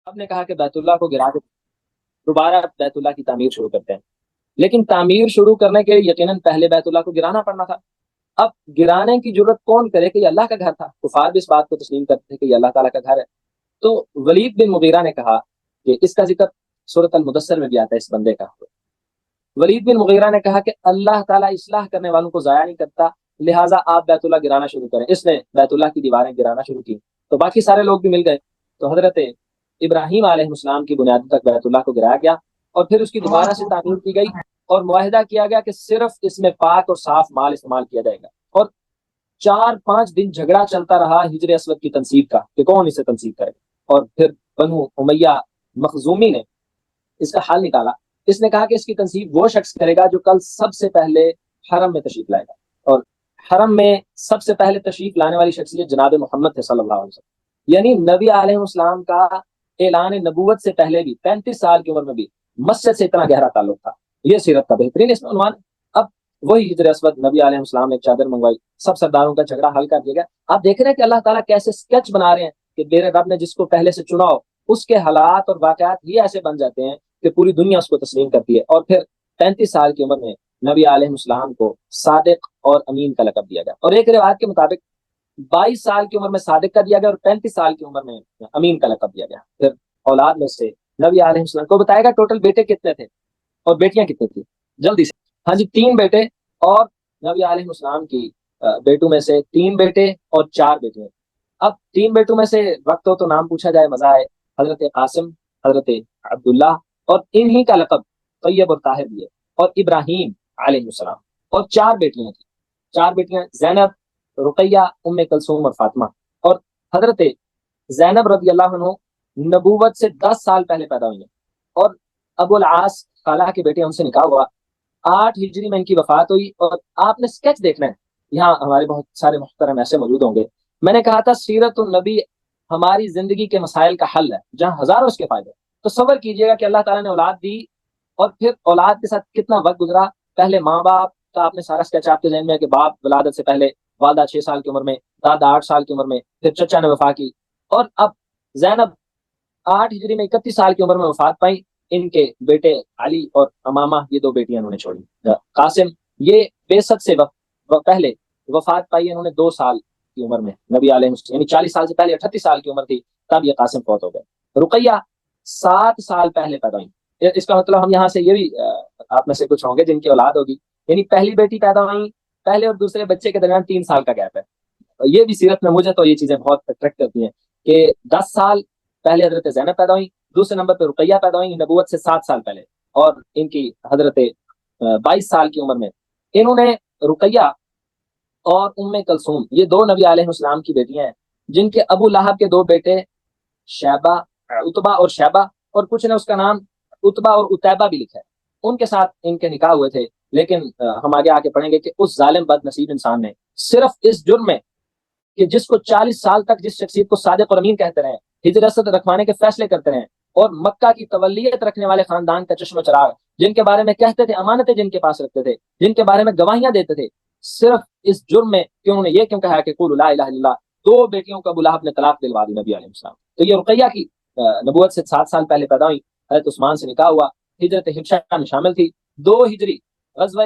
آپ نے کہا کہ بیت اللہ کو گرا کے دوبارہ بیت اللہ کی تعمیر شروع کرتے ہیں، لیکن تعمیر شروع کرنے کے لیے یقیناً پہلے بیت اللہ کو گرانا پڑنا تھا۔ اب گرانے کی ضرورت کون کرے کہ یہ اللہ کا گھر تھا، کفار بھی اس بات کو تسلیم کرتے تھے کہ یہ اللہ تعالیٰ کا گھر ہے۔ تو ولید بن مغیرہ نے کہا کہ اس کا ذکر سورۃ المدثر میں بھی آتا ہے اس بندے کا۔ ولید بن مغیرہ نے کہا کہ اللہ تعالیٰ اصلاح کرنے والوں کو ضائع نہیں کرتا، لہٰذا آپ بیت اللہ گرانا شروع کریں۔ اس نے بیت اللہ کی دیواریں گرانا شروع کی تو باقی سارے لوگ بھی مل گئے، تو حضرت ابراہیم علیہ السلام کی بنیادوں تک بیت اللہ کو گرایا گیا اور پھر اس کی دوبارہ سے تعمیر کی گئی، اور معاہدہ کیا گیا کہ صرف اس میں پاک اور صاف مال استعمال کیا جائے گا۔ اور 4-5 دن جھگڑا چلتا رہا ہجر اسود کی تنصیب کا کہ کون اسے تنصیب کرے، اور پھر بنو امیہ مخزومی نے اس کا حل نکالا۔ اس نے کہا کہ اس کی تنصیب وہ شخص کرے گا جو کل سب سے پہلے حرم میں تشریف لائے گا، اور حرم میں سب سے پہلے تشریف لانے والی شخصیت جناب محمد صلی اللہ علیہ وسلم، یعنی نبی علیہ السلام کا اعلان نبوت سے پہلے بھی 35 سال کی عمر میں بھی مسجد سے اتنا گہرا تعلق تھا۔ یہ سیرت کا بہترین اس میں عنوان۔ اب وہی ہجر اسود، نبی علیہ السلام نے ایک چادر منگوائی، سب سرداروں کا جھگڑا حل کر دیا گیا۔ آپ دیکھ رہے ہیں کہ اللہ تعالیٰ کیسے اسکیچ بنا رہے ہیں کہ میرے رب نے جس کو پہلے سے چنا ہو اس کے حالات اور واقعات یہ ایسے بن جاتے ہیں کہ پوری دنیا اس کو تسلیم کرتی ہے۔ اور پھر 35 سال کی عمر میں نبی علیہ السلام کو صادق اور امین کا لقب دیا گیا، اور ایک روایت کے مطابق 22 سال کی عمر میں صادق کا دیا گیا اور 35 سال کی عمر میں امین کا لقب دیا گیا۔ پھر اولاد میں سے نبی علیہ السلام کو بتائے گا ٹوٹل بیٹے کتنے تھے اور بیٹیاں کتنی تھی، جلدی سے۔ ہاں جی، 3 بیٹے، اور نبی علیہ السلام کی بیٹوں میں سے 3 بیٹے اور 4 بیٹیاں۔ اب 3 بیٹوں میں سے وقت ہو تو نام پوچھا جائے، مزہ آئے۔ حضرت قاسم، حضرت عبداللہ، اور انہی کا لقب طیب اور طاہر بھی ہے، اور ابراہیم علیہ السلام، اور 4 بیٹیاں تھیں۔ 4 بیٹیاں زینب، رقیہ، ام کلثوم اور فاطمہ۔ اور حضرت زینب رضی اللہ عنہ نبوت سے 10 سال پہلے پیدا ہوئی ہیں، اور ابو العاص خالہ کے بیٹے، ان سے نکاح ہوا 8 ہجری میں ان کی وفات ہوئی۔ اور آپ نے سکیچ دیکھنا ہے، یہاں ہمارے بہت سارے محترم ایسے موجود ہوں گے۔ میں نے کہا تھا سیرت النبی ہماری زندگی کے مسائل کا حل ہے، جہاں ہزاروں اس کے فائدے۔ تصور کیجئے گا کہ اللہ تعالیٰ نے اولاد دی اور پھر اولاد کے ساتھ کتنا وقت گزرا۔ پہلے ماں باپ کا آپ نے سارا سکیچ آپ کے ذہن میں ہے کہ باپ ولادت سے پہلے، والدہ 6 سال کی عمر میں، دادا 8 سال کی عمر میں، پھر چچا نے وفات کی، اور اب زینب 8 ہجری میں 31 سال کی عمر میں وفات پائی۔ ان کے بیٹے علی اور امامہ، یہ 2 بیٹیاں انہوں نے چھوڑی۔ قاسم یہ بعثت سے پہلے وفات پائی، انہوں نے 2 سال کی عمر میں، نبی علیہ السلام یعنی 40 سال سے پہلے 38 سال کی عمر تھی تب یہ قاسم فوت ہو گئے۔ رقیہ 7 سال پہلے پیدا ہوئی۔ اس کا مطلب ہم یہاں سے یہ بھی آپ میں سے کچھ ہوں گے جن کی اولاد ہوگی، یعنی پہلی بیٹی پیدا ہوئی، پہلے اور دوسرے بچے کے درمیان 3 سال کا گیپ ہے۔ یہ بھی سیرت میں مجھے تو یہ چیزیں بہت اٹریکٹ کرتی ہیں کہ 10 سال پہلے حضرت زینب پیدا ہوئی، دوسرے نمبر پہ رقیہ پیدا ہوئی نبوت سے 7 سال پہلے، اور ان کی حضرت 22 سال کی عمر میں انہوں نے رقیہ اور ام کلثوم، یہ 2 نبی علیہ السلام کی بیٹیاں ہیں، جن کے ابو لہب کے 2 بیٹے شیبہ، اتبا اور شیبہ، اور کچھ نے اس کا نام اتبا اور اتیبہ بھی لکھا ہے، ان کے ساتھ ان کے نکاح ہوئے تھے۔ لیکن ہم آگے آ کے پڑھیں گے کہ اس ظالم بد نصیب انسان نے صرف اس جرم میں کہ جس کو 40 سال تک جس شخصیت کو صادق اور امین کہتے رہے، ہجر اسد رکھوانے کے فیصلے کرتے رہے، اور مکہ کی تولیت رکھنے والے خاندان کا چشم و چراغ، جن کے بارے میں کہتے تھے، امانتیں جن کے پاس رکھتے تھے، جن کے بارے میں گواہیاں دیتے تھے، صرف اس جرم میں کہ انہوں نے یہ کیوں کہا کہ قولوا لا الہ الا اللہ، 2 بیٹیوں کو ابو لہب نے طلاق دلوا دی نبی علیہ السلام۔ تو یہ رقیہ کی نبوت سے 7 سال پہلے پیدا ہوئی، حضرت عثمان سے نکاح ہوا، ہجرت حبشہ میں شامل تھی۔ 2 ہجری غزوہ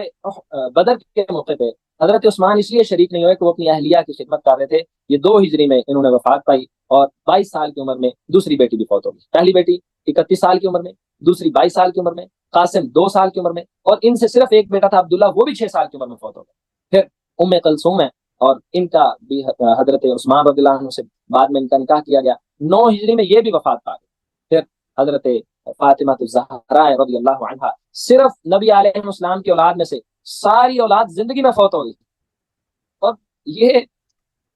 بدر کے موقع پہ حضرت عثمان اس لیے شریک نہیں ہوئے کہ وہ اپنی اہلیہ کی خدمت کر رہے تھے۔ یہ 2 ہجری میں انہوں نے وفات پائی، اور 22 سال کی عمر میں دوسری بیٹی بھی فوت ہو گئی۔ پہلی بیٹی 31 سال کی عمر میں، دوسری 22 سال کی عمر میں، قاسم 2 سال کی عمر میں، اور ان سے صرف ایک بیٹا تھا عبداللہ، وہ بھی 6 سال کی عمر میں فوت ہو گیا۔ پھر ام کلثوم ہے، اور ان کا بھی حضرت عثمان رضی اللہ عنہ سے بعد میں ان کا نکاح کیا گیا۔ 9 ہجری میں یہ بھی وفات پا گئی۔ پھر حضرت فاطمہ الزہرا رضی اللہ عنہا، صرف نبی علیہ السلام کی اولاد میں سے ساری اولاد زندگی میں فوت ہو گئی۔ اور یہ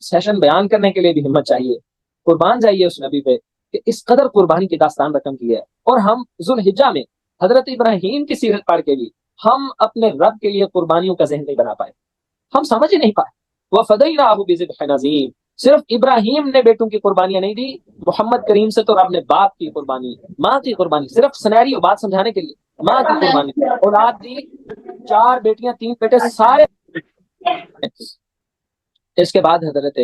سیشن بیان کرنے کے لیے بھی ہمت چاہیے، قربان جائیے اس نبی پہ کہ اس قدر قربانی کی داستان رقم کی ہے۔ اور ہم ذوالحجہ میں حضرت ابراہیم کی سیرت پڑھ کے بھی ہم اپنے رب کے لیے قربانیوں کا ذہن نہیں بنا پائے، ہم سمجھ ہی نہیں پائے۔ وَفَدَيْنَاهُ بِذِبْحٍ عَظِيمٍ، صرف ابراہیم نے بیٹوں کی قربانیاں نہیں دی، محمد کریم سے تو رب نے باپ کی قربانی، ماں کی قربانی، صرف سنیریو بات سمجھانے کے لیے ماں کی قربانی، اولاد دی، 4 بیٹیاں 3 بیٹے سارے۔ اس کے بعد حضرت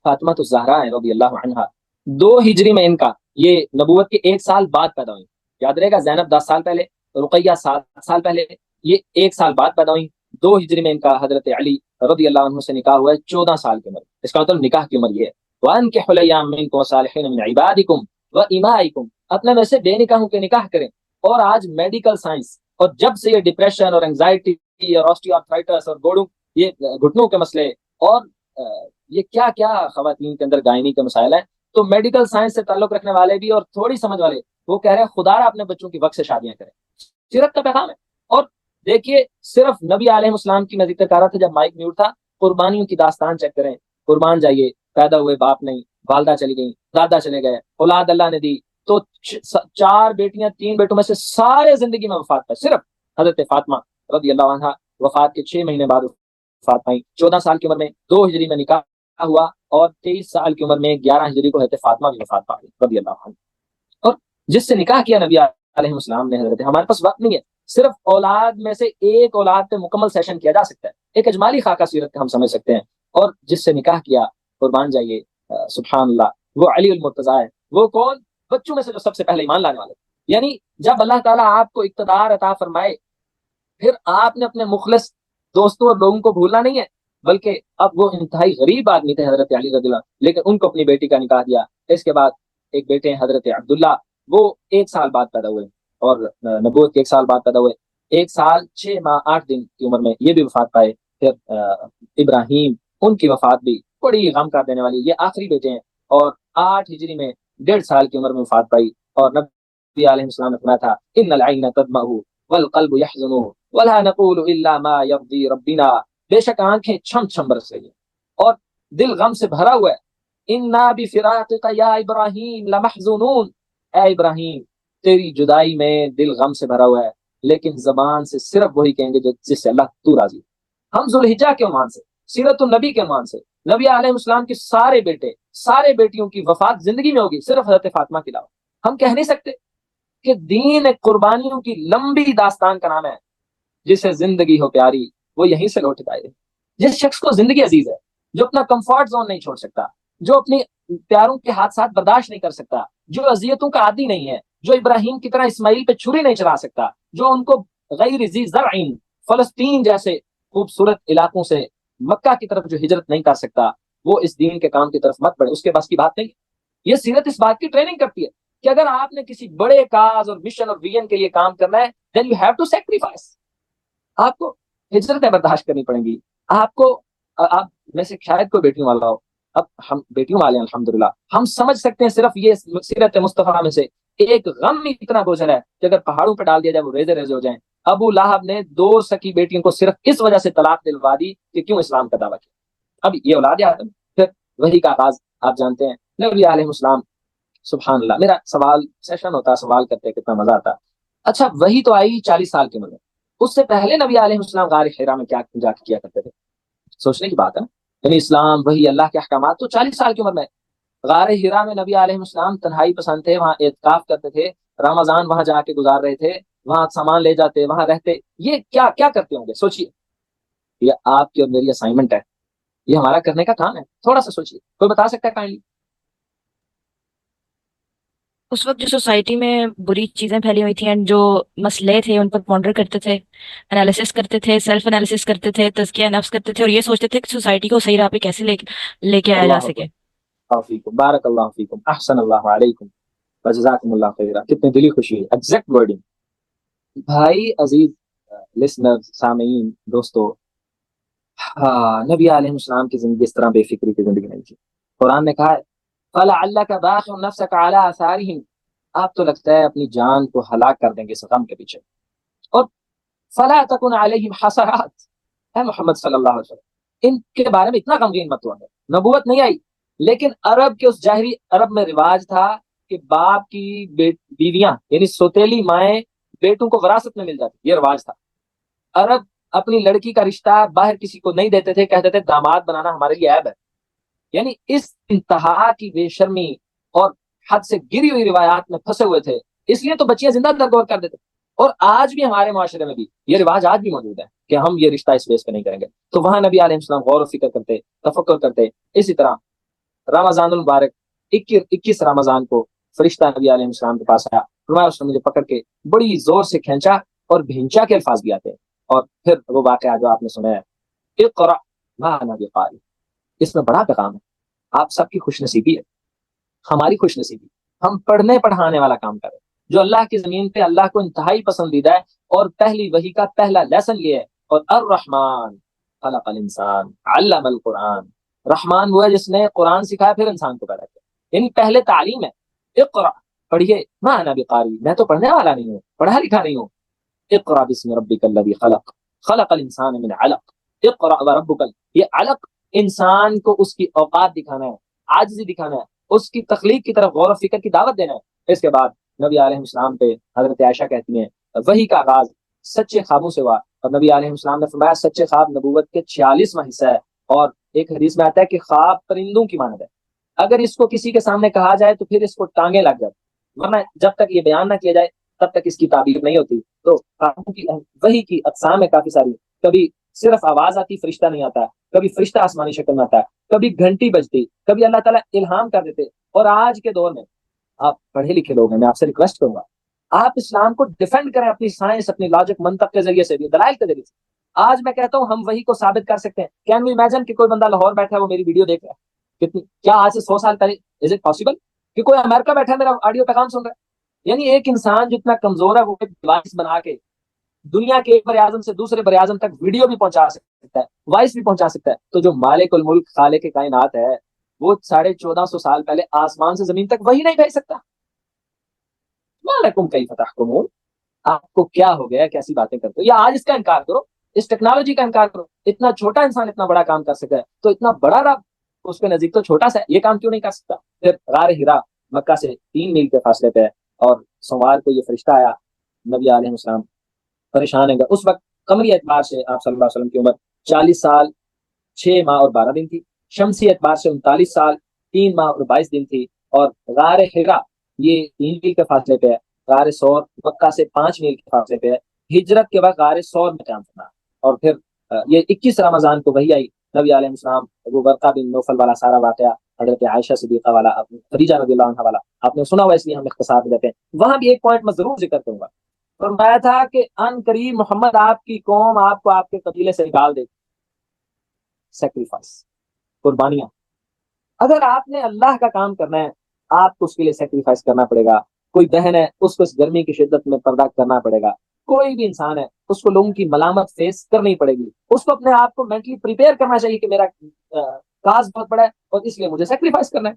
فاطمہ الزہرا رضی اللہ عنہا، 2 ہجری میں ان کا یہ نبوت کے 1 سال بعد پیدا ہوئی. یاد رہے گا زینب 10 سال پہلے، رقیہ 7 سال پہلے، یہ 1 سال بعد پیدا ہوئی. 2 ہجری میں ان کا حضرت علی رضی اللہ عنہ سے نکاح ہوا ہے 14 سال کی عمر. اس کا مطلب نکاح کی عمر یہ ہے. وَأَنكِحُوا الْأَيَامَ مِنكُمْ وَالصَّالِحِينَ مِنْ عِبَادِكُمْ وَإِمَائِكُمْ، اپنے میں سے بے نکاحوں کے نکاح کریں. اور آج میڈیکل سائنس، اور جب سے یہ ڈپریشن اور انگزائٹی اور آسٹیوآرتھرائٹس اور گوڑوں، یہ گھٹنوں کے مسئلے، اور یہ کیا کیا خواتین کے اندر گائنی کے مسائل ہیں، تو میڈیکل سائنس سے تعلق رکھنے والے بھی اور تھوڑی سمجھ والے وہ کہہ رہے ہیں خدا را اپنے بچوں کی وقت سے شادیاں کریں. سیرت کا پیغام ہے. اور دیکھیے صرف نبی علیہ السلام کی میں ذکر کر رہا تھا جب مائک میوٹ تھا، قربانیوں کی داستان چیک کریں. قربان جائیے، پیدا ہوئے باپ نہیں، والدہ چلی گئی، دادا چلے گئے، اولاد اللہ نے دی تو 4 بیٹیاں 3 بیٹوں میں سے سارے زندگی میں وفات پائے. صرف حضرت فاطمہ رضی اللہ عنہ وفات کے 6 مہینے بعد وفات پائیں. 14 سال کی عمر میں 2 ہجری میں نکاح ہوا، اور 23 سال کی عمر میں 11 ہجری کو حضرت فاطمہ بھی وفات پا گئی رضی اللہ عنہ. اور جس سے نکاح کیا نبی علیہ السلام نے حضرت، ہمارے پاس وقت نہیں ہے، صرف اولاد میں سے ایک اولاد پہ مکمل سیشن کیا جا سکتا ہے، ایک اجمالی خاکہ سیرت کا ہم سمجھ سکتے ہیں. اور جس سے نکاح کیا، قربان جائیے، سبحان اللہ، وہ علی المرتضیٰ ہے. وہ کون؟ بچوں میں سے جو سب سے پہلے ایمان لانے والے. یعنی جب اللہ تعالیٰ آپ کو اقتدار عطا فرمائے، پھر آپ نے اپنے مخلص دوستوں اور لوگوں کو بھولنا نہیں ہے، بلکہ اب وہ انتہائی غریب آدمی تھے حضرت علی رضی اللہ، لیکن ان کو اپنی بیٹی کا نکاح دیا. اس کے بعد ایک بیٹے ہیں حضرت عبداللہ، وہ 1 سال بعد پیدا ہوئے، اور نبوت کے 1 سال بعد پیدا ہوئے. 1 سال 6 ماہ 8 دن کی عمر میں یہ بھی وفات پائے. پھر ابراہیم، ان کی وفات بھی بڑی غم کا دینے والی، یہ آخری بیٹے ہیں، اور 8 ہجری میں 1.5 سال کی عمر میں وفات پائی. اور نبی علیہ السلام نے فرمایا تھا ان العین تدمع والقلب يحزن ولا نقول الا ما يرضي ربنا، بے شک آنکھیں چھم چھم برس رہی ہیں اور دل غم سے بھرا ہوا ہے. انا بفراقک یا ابراہیم لمحزونون، اے ابراہیم تیری جدائی میں دل غم سے بھرا ہوا ہے، لیکن زبان سے صرف وہی کہیں گے جس سے اللہ تو راضی. ہم ذوالحجہ کے عنوان سے، سیرت النبی کے عنوان سے، نبی علیہ السلام کے سارے بیٹے، سارے بیٹیوں کی وفات زندگی میں ہوگی، صرف حضرت فاطمہ کے علاوہ. ہم کہہ نہیں سکتے کہ دین ایک قربانیوں کی لمبی داستان کا نام ہے. جسے زندگی ہو پیاری وہ یہیں سے لوٹ آئے. جس شخص کو زندگی عزیز ہے، جو اپنا کمفرٹ زون نہیں چھوڑ سکتا، جو اپنی پیاروں کے حادثات برداشت نہیں کر سکتا، جو اذیتوں کا عادی نہیں ہے، جو ابراہیم کی طرح اسماعیل پہ چھری نہیں چلا سکتا، جو ان کو غیر ذی زرع فلسطین جیسے خوبصورت علاقوں سے مکہ کی طرف جو ہجرت نہیں کر سکتا، وہ اس دین کے کام کی طرف مت بڑھے، اس کے بس کی بات نہیں. یہ سیرت اس بات کی ٹریننگ کرتی ہے کہ اگر آپ نے کسی بڑے کاز اور مشن اور ویژن کے لیے کام کرنا ہے، then you have to sacrifice. آپ کو ہجرتیں برداشت کرنی پڑیں گی. آپ میں سے شاید کوئی بیٹیوں والا ہو، اب ہم بیٹیوں والے ہیں الحمدللہ، ہم سمجھ سکتے ہیں صرف یہ سیرت مصطفیٰ میں سے ایک غم اتنا بوجھل ہے کہ اگر پہاڑوں پہ ڈال دیا جائے وہ ریزے ریزے ہو جائیں. ابو لہب نے 2 سکی بیٹیوں کو صرف اس وجہ سے طلاق دلوا دی کہ کیوں اسلام کا دعویٰ کیا. اب یہ اولاد آدم، پھر وہی کا آغاز آپ جانتے ہیں، نبی علیہ السلام. سبحان اللہ، میرا سوال سیشن ہوتا، سوال کرتے کتنا مزہ آتا. اچھا وہی تو آئی 40 سال کی عمر میں، اس سے پہلے نبی علیہ السلام غار حرا میں کیا جا کے کیا کرتے تھے؟ سوچنے کی بات ہے نا. یعنی اسلام وہی اللہ کے احکامات تو 40 سال کی عمر میں. غار حرا میں نبی علیہ السلام تنہائی پسند تھے، وہاں اعتکاف کرتے تھے، رمضان وہاں جا کے گزار رہے تھے، وہاں سامان لے جاتے، وہاں رہتے. یہ کیا کیا کرتے ہوں گے؟ سوچیے. یہ آپ کی اور میری اسائنمنٹ ہے، یہ ہمارا کرنے کا کام ہے. تھوڑا سا سوچیے، کوئی بتا سکتا ہے کائنڈلی؟ اس وقت جو سوسائٹی میں بری چیزیں پھیلی ہوئی تھیں، جو مسئلے تھے ان پر پونڈر کرتے تھے، انالیسس کرتے تھے، سیلف انالیسس کرتے تھے، تزکیہ نفس کرتے تھے، اور یہ سوچتے تھے کہ سوسائٹی کو صحیح راہ پہ کیسے لے کے آیا جا اللہ سکے. فیکم، بارک اللہ فیکم، احسن اللہ علیکم، وجزاکم اللہ خیرہ. کتنی دلی خوشی ہے، ایگزیکٹ ورڈنگ. بھائی عزیز، لسنر، سامعین، دوستو، نبی علیہ السلام کی زندگی اس طرح بے فکری کی زندگی نہیں تھی. قرآن نے کہا ہے فَلَعَلَّكَ بَاخِعٌ نَفْسَكَ عَلَىٰ آثَارِهِمْ، آپ تو لگتا ہے اپنی جان کو ہلاک کر دیں گے اس غم کے پیچھے. اور فَلَا تَكُنْ عَلَيْهِمْ حَسَرَاتٍ، اے محمد صلی اللہ علیہ وسلم ان کے بارے میں اتنا غمگین مت ہوا. نبوت نہیں آئی، لیکن عرب کے اس ظاہری عرب میں رواج تھا کہ باپ کی بیویاں یعنی سوتیلی مائیں بیٹوں کو وراثت میں مل جاتی، یہ رواج تھا. عرب اپنی لڑکی کا رشتہ باہر کسی کو نہیں دیتے تھے، کہتے تھے داماد بنانا ہمارے لیے عیب ہے. یعنی اس انتہا کی بے شرمی اور حد سے گری ہوئی روایات میں پھنسے ہوئے تھے، اس لیے تو بچیاں زندہ درگور کر دیتے. اور آج بھی ہمارے معاشرے میں بھی یہ رواج آج بھی موجود ہے کہ ہم یہ رشتہ اس بیس پہ نہیں کریں گے. تو وہاں نبی علیہ السلام غور و فکر کرتے، تفکر کرتے. اسی طرح رمضان المبارک 21 رمضان کو فرشتہ نبی علیہ السلام کے پاس آیا، فرمایا اس نے مجھے پکڑ کے بڑی زور سے کھینچا، اور بھینچا کے الفاظ بھی آتے ہیں، اور پھر وہ واقعہ جو آپ نے سنا ہے، اقرأ ما انا بقاری، اس میں بڑا پیغام ہے، آپ سب کی خوش نصیبی ہے، ہماری خوش نصیبی، ہم پڑھنے پڑھانے والا کام کریں، جو اللہ کی زمین پہ اللہ کو انتہائی پسندیدہ ہے، اور پہلی وحی کا پہلا لیسن یہ ہے، اور الرحمن خلق الانسان علم القرآن، رحمان وہ ہے جس نے قرآن سکھایا پھر انسان کو پیدا کیا، یعنی پہلے تعلیم ہے، اقرأ پڑھیے، ما انا بقاری، میں تو پڑھنے والا نہیں ہوں، پڑھا لکھا نہیں ہوں، اقرأ بسم ربک الذی خلق خلق الانسان من علق، اقرأ وربک یہ علق انسان کو اس کی اوقات دکھانا ہے، عاجزی دکھانا ہے، اس کی تخلیق کی طرف غور و فکر کی دعوت دینا ہے۔ اس کے بعد نبی علیہ السلام پہ حضرت عائشہ کہتی ہیں وحی کا آغاز سچے خوابوں سے ہوا، اور نبی علیہ السلام نے فرمایا سچے خواب نبوت کے 46واں حصہ ہے، اور ایک حدیث میں آتا ہے کہ خواب پرندوں کی مانند ہے، اگر اس کو کسی کے سامنے کہا جائے تو پھر اس کو ٹانگیں لگ جاتی، ورنہ جب تک یہ بیان نہ کیا جائے تب تک اس کی تعبیر نہیں ہوتی۔ تو خوابوں کی وحی کی اقسام ہے کافی ساری، کبھی صرف آواز آتی فرشتہ نہیں آتا، کبھی فرشتہ آسمانی شکل میں آتا ہے، کبھی گھنٹی بجتی، کبھی اللہ تعالیٰ الہام کر دیتے۔ اور آج کے دور میں آپ پڑھے لکھے لوگ ہیں، میں آپ سے ریکویسٹ کروں گا آپ اسلام کو ڈیفینڈ کریں اپنی سائنس، اپنی لاجک، منطق کے ذریعے سے بھی، دلائل کے ذریعے سے۔ آج میں کہتا ہوں ہم وہی کو ثابت کر سکتے ہیں۔ کین وی امیجن کہ کوئی بندہ لاہور بیٹھا ہے وہ میری ویڈیو دیکھ رہا ہے، کتنی کیا آج سے 100 سال پہلے از اٹ پاسبل کہ کوئی امریکہ بیٹھا ہے میرا آڈیو پیغام سن رہا ہے؟ یعنی ایک انسان جتنا کمزور ہے وہ ایک ڈیوائس بنا کے دنیا کے ایک بر اعظم سے دوسرے بر اعظم تک ویڈیو بھی پہنچا سکتا ہے، وائس بھی پہنچا سکتا ہے۔ تو جو مالک الملک خالق کائنات ہے وہ 1450 سال پہلے آسمان سے زمین تک وہی نہیں بھیج سکتا؟ مالکم کیف تحکمون، آپ کو کیا ہو گیا، کیسی باتیں کرتے ہو؟ یا آج اس کا انکار کرو، اس ٹیکنالوجی کا انکار کرو۔ اتنا چھوٹا انسان اتنا بڑا کام کر سکتا ہے، تو اتنا بڑا رب اس کے نزدیک تو چھوٹا سا ہے، یہ کام کیوں نہیں کر سکتا؟ پھر غار ہرا مکہ سے 3 میل کے فاصلے پہ ہے، اور سوموار کو یہ فرشتہ آیا، نبی علیہ السلام پریشان ہے۔ اس وقت قمری اعتبار سے آپ صلی اللہ علیہ وسلم کی عمر 40 سال 6 ماہ اور 12 دن تھی، شمسی اعتبار سے 39 سال 3 ماہ اور 22 دن تھی، اور غار ہرا یہ 3 میل کے فاصلے پہ ہے، غار سور مکہ سے 5 میل کے فاصلے پہ ہے، ہجرت کے بعد غار سور میں قیام فرما، اور پھر یہ 21 رمضان کو وحی آئی، نبی علیہ السلام ابو برقہ بن نوفل والا سارا واقعہ، حضرت عائشہ صدیقہ والا، خدیجہ رضی اللہ عنہ والا آپ نے سنا ہوا، اس لیے ہم اختصار میں دیتے ہیں۔ وہاں بھی ایک پوائنٹ میں ضرور ذکر کروں گا، فرمایا تھا کہ ان قریب محمد آپ کی قوم آپ کو آپ کے قبیلے سے نکال دے، سیکریفائس، قربانیاں۔ اگر آپ نے اللہ کا کام کرنا ہے آپ کو اس کے لیے سیکریفائس کرنا پڑے گا۔ کوئی بہن ہے اس کو اس گرمی کی شدت میں پردہ کرنا پڑے گا، کوئی بھی انسان ہے اس کو لوگوں کی ملامت فیس کرنی پڑے گی، اس کو اپنے آپ کو مینٹلی پریپیئر کرنا چاہیے کہ میرا کاز بہت بڑا ہے اور اس لیے مجھے سیکریفائس کرنا ہے۔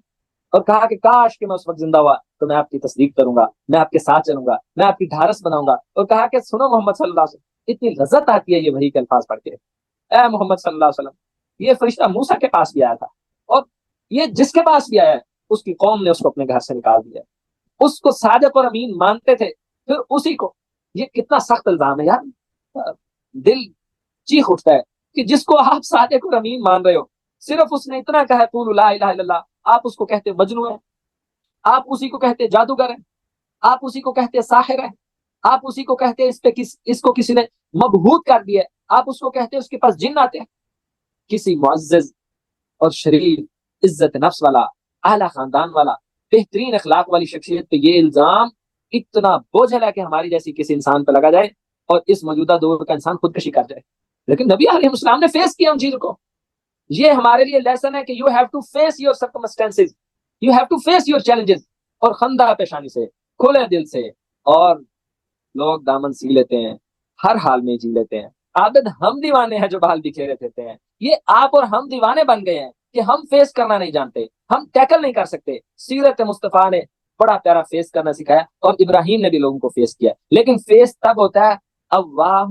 اور کہا کہ کاش کہ میں اس وقت زندہ ہوا تو میں آپ کی تصدیق کروں گا، میں آپ کے ساتھ چلوں گا، میں آپ کی ڈھارس بناؤں گا۔ اور کہا کہ سنو محمد صلی اللہ علیہ وسلم، اتنی لذت آتی ہے یہ وحی کے الفاظ پڑھ کے، اے محمد صلی اللہ علیہ وسلم، یہ فرشتہ موسیٰ کے پاس بھی آیا تھا، اور یہ جس کے پاس بھی آیا ہے اس کی قوم نے اس کو اپنے گھر سے نکال دیا، اس کو صادق اور امین مانتے تھے، پھر اسی کو، یہ کتنا سخت الزام ہے یار، دل چیخ اٹھتا ہے کہ جس کو آپ صادق اور امین مان رہے ہو، صرف اس نے اتنا کہا قولوا لا الہ الا اللہ، آپ اس کو کہتے مجنون ہے، آپ اسی کو کہتے جادوگر ہے، آپ اسی کو کہتے ساحر ہے، آپ اسی کو کہتے اس کو کسی نے مبہوت کر دیا ہے، آپ اس کو کہتے اس کے پاس جن آتے ہیں۔ کسی معزز اور شریف عزت نفس والا اعلیٰ خاندان والا بہترین اخلاق والی شخصیت پہ یہ الزام اتنا بوجھل ہے کہ ہماری جیسی کسی انسان پہ لگا جائے اور اس موجودہ دور کا انسان خودکشی کر جائے۔ لیکن نبی علیہ السلام نے فیس کیا ان چیزوں کو۔ یہ ہمارے لیے لیسن ہے کہ you have to face your circumstances, you have to face your challenges, اور خندہ پیشانی سے، کھلے دل سے۔ اور لوگ دامن سی لیتے ہیں، ہر حال میں جی لیتے ہیں۔ عابد ہم دیوانے ہیں جو بال بکھیرے دیتے ہیں، یہ آپ اور ہم دیوانے بن گئے ہیں کہ ہم فیس کرنا نہیں جانتے، ہم ٹیکل نہیں کر سکتے۔ سیرت مصطفیٰ نے بڑا پیارا فیس کرنا سکھایا، اور ابراہیم نے بھی لوگوں کو فیس کیا، لیکن فیس تب ہوتا ہے اواہ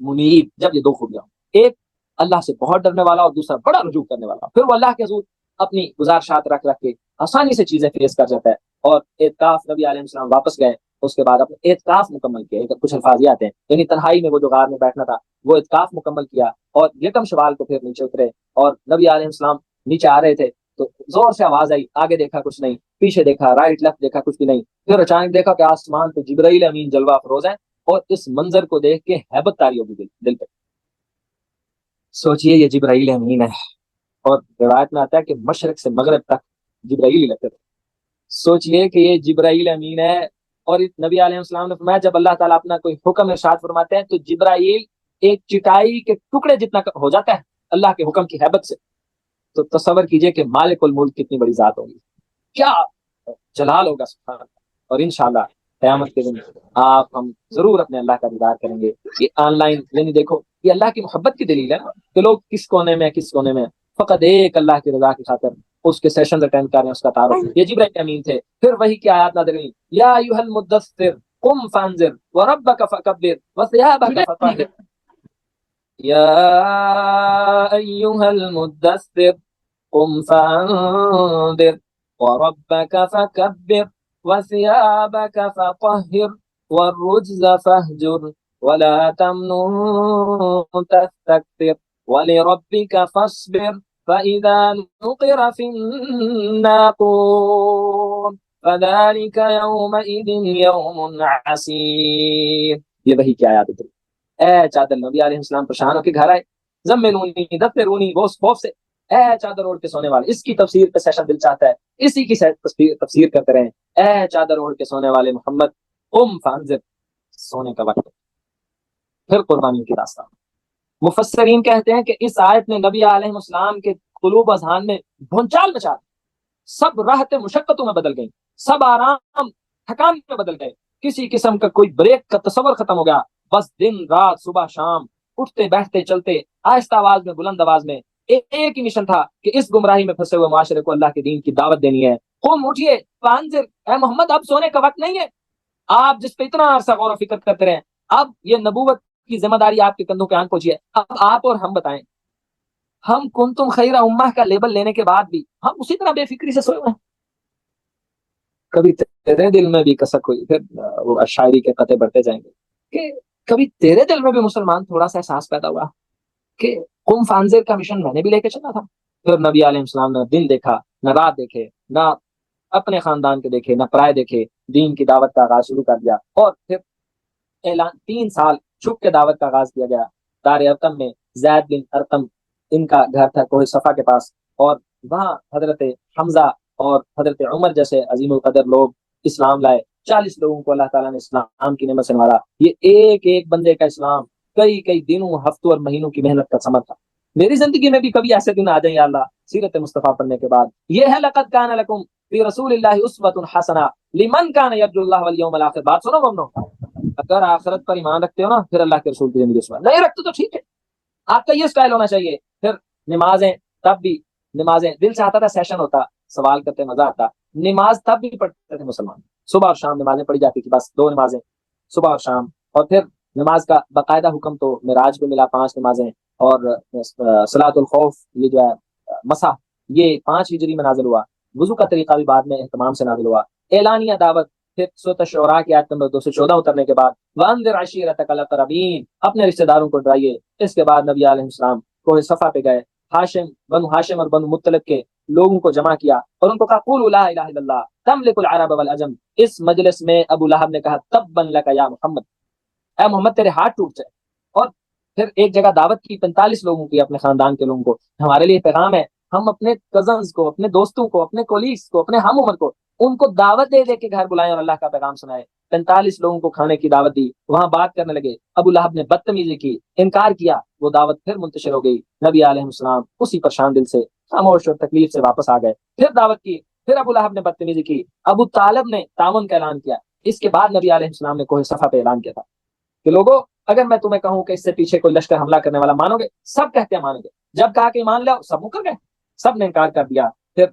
منیب، جب یہ 2 خوبیاں ہوں، ایک اللہ سے بہت ڈرنے والا اور دوسرا بڑا رجوع کرنے والا، پھر وہ اللہ کے حضور اپنی گزارشات رکھ کے آسانی سے چیزیں فیس کر جاتا ہے۔ اور اعتکاف نبی علیہ السلام واپس گئے، اس کے بعد اپنے اعتکاف مکمل کیا، کچھ الفاظ یہ آتے ہیں، یعنی تنہائی میں وہ جو غار میں بیٹھنا تھا وہ اعتکاف مکمل کیا، اور یکم شوال کو پھر نیچے اترے، اور نبی علیہ السلام نیچے آ رہے تھے تو زور سے آواز آئی، آگے دیکھا کچھ نہیں، پیچھے دیکھا، رائٹ لیفٹ دیکھا، کچھ بھی نہیں، پھر اچانک دیکھا کہ آسمان پہ جبرائیل امین جلوہ افروز ہیں، اور اس منظر کو دیکھ کے ہیبت طاری ہوگی دل پہ۔ سوچئے یہ جبرائیل امین ہے، اور روایت میں آتا ہے کہ مشرق سے مغرب تک جبرائیل ہی لگتے تھے، سوچئے کہ یہ جبرائیل امین ہے، اور نبی علیہ السلام نے فرمایا جب اللہ تعالیٰ اپنا کوئی حکم ارشاد فرماتے ہیں تو جبرائیل ایک چٹائی کے ٹکڑے جتنا ہو جاتا ہے اللہ کے حکم کی ہیبت سے. تو تصور کیجئے کہ مالک الملک کتنی بڑی ذات ہوگی، کیا جلال ہوگا سبحان اللہ. اور انشاءاللہ قیامت کے دن آپ ہم ضرور اپنے اللہ کا دیدار کریں گے. یہ آن لائن یعنی دیکھو یہ اللہ کی محبت کی دلیل ہے نا کہ لوگ کس کونے میں فقط ایک اللہ کی رضا کی خاطر اس کے سیشن اٹینڈ کر رہے ہیں، اس کا تعارف. یہ جبرائیل امین تھے. پھر وہی کی آیات نازل ہوئی، یا ایھا المدثر قم فانذر وربک فکبر وثیابک فطہر. یا ایھا المدثر قم فانذر وربک فکبر وثيابك فطهر والرجز فاهجر ولا تمنن تستكثر ولربك فاصبر فإذا نقر في الناقور فذلك يومئذ يوم عسير. یہ وہی کیا آیات اتری. اے چادر نبی علیہ السلام پریشان ہو کے گھر آئے، زملونی دثرونی بوس خوف سے، اے چادر اوڑھ کے سونے والے. اس کی تفسیر پہ سیشن دل چاہتا ہے، اسی کی تفسیر کرتے رہیں. اے چادر اوڑھ کے سونے والے محمد قم فانذر، سونے کا وقت. پھر قربانی کی داستان. مفسرین کہتے ہیں کہ اس آیت نے نبی علیہ السلام کے قلوب اذہان میں بھونچال مچا دی. سب راحتیں مشقتوں میں بدل گئیں، سب آرام تھکان میں بدل گئے. کسی قسم کا کوئی بریک کا تصور ختم ہو گیا. بس دن رات صبح شام اٹھتے بیٹھتے چلتے آہستہ آواز میں بلند آواز میں ایک ہی مشن تھا کہ اس گمراہی میں پھنسے ہوئے معاشرے کو اللہ کے دین کی دعوت دینی ہے. قوم اٹھیے فانذر، اے محمد اب سونے کا وقت نہیں ہے. آپ جس پہ اتنا عرصہ غور و فکر کرتے رہے، اب یہ نبوت کی ذمہ داری آپ کے کندھوں پہ آن پہنچی ہے. اب آپ اور ہم بتائیں، ہم کنتم خیر امہ کا لیبل لینے کے بعد بھی ہم اسی طرح بے فکری سے سوئے ہوئے ہیں. کبھی تیرے دل میں بھی کسک ہوئی، پھر وہ شاعری کے قطعے بڑھتے جائیں گے کہ کبھی تیرے دل میں بھی مسلمان تھوڑا سا احساس پیدا ہوا کہ قم فانذر کا مشن میں نے بھی لے کے چلنا تھا. پھر نبی علیہ السلام نے دن دیکھا نہ رات دیکھے، نہ اپنے خاندان کے دیکھے نہ پرائے دیکھے، دین کی دعوت کا آغاز شروع کر دیا. اور پھر اعلان 3 سال چھپ کے دعوت کا آغاز کیا گیا. دار ارقم میں زید بن ارقم ان کا گھر تھا کوہ صفا کے پاس، اور وہاں حضرت حمزہ اور حضرت عمر جیسے عظیم القدر لوگ اسلام لائے. 40 لوگوں کو اللہ تعالیٰ نے اسلام کی نعمت سے نوازا. یہ ایک ایک بندے کا اسلام کئی دنوں ہفتوں اور مہینوں کی محنت کا ثمر تھا. میری زندگی میں بھی کبھی ایسے دن آ جائیں یا اللہ سیرت مصطفیٰ پڑھنے کے بعد. یہ ہے لقد کان لکم فی رسول اللہ اسوۃ حسنہ لمن کان یرجو اللہ والیوم الاخر. بات سنو مومنو، اگر آخرت پر ایمان رکھتے ہو نا پھر اللہ کے رسول کی زندگی سنو، نہیں رکھتے تو ٹھیک ہے، آپ کا یہ سٹائل ہونا چاہیے. پھر نمازیں، تب بھی نمازیں دل چاہتا تھا سیشن ہوتا، سوال کرتے مزہ آتا. نماز تب بھی پڑھتے تھے مسلمان، صبح اور شام نمازیں پڑھی جاتی تھی، بس 2 نمازیں صبح اور شام. اور پھر نماز کا باقاعدہ حکم تو معراج میں ملا، 5 نمازیں. اور صلاۃ الخوف یہ جو ہے مسح، یہ 5 ہجری میں نازل ہوا. وضو کا طریقہ بھی بعد میں اہتمام سے نازل ہوا. اعلانیہ دعوت پھر سورۃ الشعراء کی آیت نمبر 214 اترنے کے بعد وانذر عشیرتک الاقربین، اپنے رشتہ داروں کو ڈرائیے. اس کے بعد نبی علیہ السلام کوہ صفا پہ گئے، بنو ہاشم اور بنو مطلب کے لوگوں کو جمع کیا اور ان کو کہا قولوا لا الہ الا اللہ تملک العرب والعجم. اس مجلس میں ابو لہب نے کہا تبا لک یا محمد، اے محمد تیرے ہاتھ ٹوٹ جائے. اور پھر ایک جگہ دعوت کی 45 لوگوں کی، اپنے خاندان کے لوگوں کو. ہمارے لیے پیغام ہے، ہم اپنے کزنز کو، اپنے دوستوں کو، اپنے کولیگز کو، اپنے ہم عمر کو ان کو دعوت دے کے گھر بلائیں اور اللہ کا پیغام سنائے. 45 لوگوں کو کھانے کی دعوت دی، وہاں بات کرنے لگے. ابو لہب نے بدتمیزی کی، انکار کیا، وہ دعوت پھر منتشر ہو گئی. نبی علیہ السلام اسی پریشان دل سے خاموش اور تکلیف سے واپس آ گئے. پھر دعوت کی، پھر ابو لہب نے بدتمیزی کی. ابو طالب نے تعاون کا اعلان کیا. اس کے بعد نبی علیہ السلام نے کوہ صفا پہ اعلان کیا تھا کہ لوگوں اگر میں تمہیں کہوں کہ اس سے پیچھے کوئی لشکر حملہ کرنے والا مانو گے؟ سب کہتے ہیں مانیں گے. جب کہا کہ ایمان لاؤ سب مکر گئے، سب نے انکار کر دیا. پھر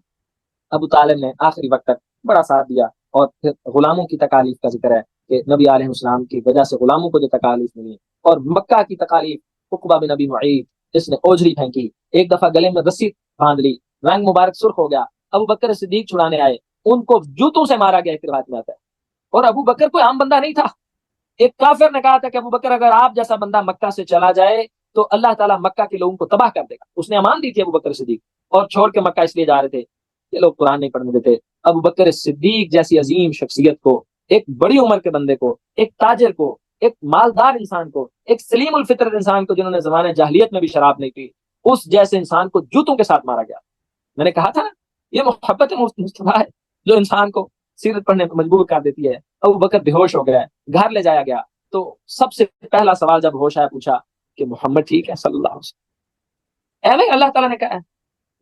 ابو طالب نے آخری وقت تک بڑا ساتھ دیا. اور پھر غلاموں کی تکالیف کا ذکر ہے کہ نبی علیہ السلام کی وجہ سے غلاموں کو جو تکالیف ملی. اور مکہ کی تکالیف، عقبہ بن ابی معیط اس نے اوجری پھینکی، ایک دفعہ گلے میں رسی باندھ لی، رنگ مبارک سرخ ہو گیا. ابو بکر صدیق چھڑانے آئے، ان کو جوتوں سے مارا گیا، ایک روایت میں آتا ہے. اور ابو بکر کوئی عام بندہ نہیں تھا. ایک کافر نے کہا تھا کہ ابو بکر اگر آپ جیسا بندہ مکہ سے چلا جائے تو اللہ تعالیٰ مکہ کے لوگوں کو تباہ کر دے گا. اس نے امان دی تھی ابو بکر صدیق، اور چھوڑ کے مکہ اس لیے جا رہے تھے یہ لوگ قرآن نہیں پڑھنے دیتے. ابو بکر صدیق جیسی عظیم شخصیت کو، ایک بڑی عمر کے بندے کو، ایک تاجر کو، ایک مالدار انسان کو، ایک سلیم الفطرت انسان کو جنہوں نے زمانے جاہلیت میں بھی شراب نہیں پی، اس جیسے انسان کو جوتوں کے ساتھ مارا گیا. میں نے کہا تھا نا یہ محبت مصطفیٰ ہے. جو انسان کو سیرت پڑھنے پر مجبور کر دیتی ہے. ابو بکر بے ہوش ہو گیا ہے, گھر لے جایا گیا تو سب سے پہلا سوال جب ہوش آیا پوچھا کہ محمد ٹھیک ہے صلی اللہ علیہ وسلم. ایویں اللہ تعالیٰ نے کہا ہے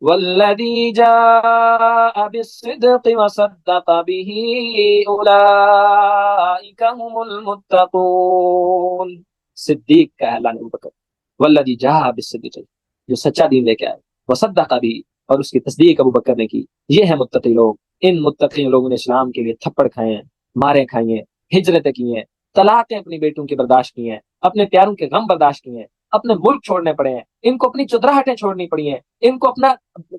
والذی جاء بالصدق وصدق به اولئک هم المتقون. صدیق کا ہے اللہ نے ابو بکر, والذی جاء بالصدق, جو سچا دین لے کے آئے, وصدق به, اور اس کی تصدیق ابو بکر نے کی. یہ ہے متقی لوگ. ان متقی لوگوں نے اسلام کے لیے تھپڑ کھائے ہیں, مارے کھائی ہیں, ہجرتیں کی ہیں, طلاقیں اپنی بیٹوں کی برداشت کی ہیں, اپنے پیاروں کے غم برداشت کیے ہیں, اپنے ملک چھوڑنے پڑے ہیں, ان کو اپنی چدراہٹیں چھوڑنی پڑی ہیں, ان کو اپنا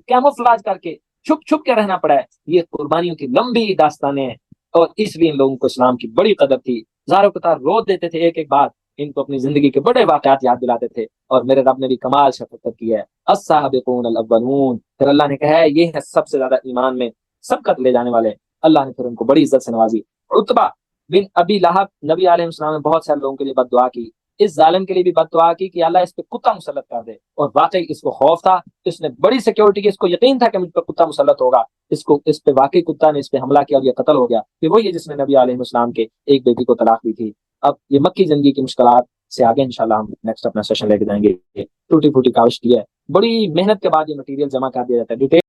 کیموفلاج کر کے چھپ چھپ کے رہنا پڑا ہے. یہ قربانیوں کی لمبی داستانیں ہیں, اور اس لیے ان لوگوں کو اسلام کی بڑی قدر تھی. زاروں قطار رو دیتے تھے ایک ایک بات, ان کو اپنی زندگی کے بڑے واقعات یاد دلاتے تھے. اور میرے رب نے بھی کمال شفقت کی ہے. السابقون الاولون, پھر اللہ نے کہا ہے یہ ہے سب سے زیادہ ایمان میں سبقت لے جانے والے. اللہ نے پھر ان کو بڑی عزت سے نوازی. عتبہ بن ابی لہب, نبی علیہ السلام نے بہت سارے لوگوں کے لیے بد دعا کی. اس ظالم کے لیے بھی بد دعا کی کہ اللہ اس پہ کتا مسلط کر دے, اور واقعی اس کو خوف تھا, اس نے بڑی سیکیورٹی کی, اس کو یقین تھا کہ مجھ پہ کتا مسلط ہوگا. اس پہ واقعی کتا نے اس پہ حملہ کیا اور یہ قتل ہو گیا. پھر وہی ہے جس نے نبی علیہ السلام کے ایک بیٹی کو طلاق دی تھی. اب یہ مکی زندگی کی مشکلات سے آگے انشاءاللہ ہم نیکسٹ اپنا سیشن لے کے جائیں گے. ٹوٹی پھوٹی کاوش کی ہے, بڑی محنت کے بعد یہ مٹیریل جمع کر دیا جاتا ہے.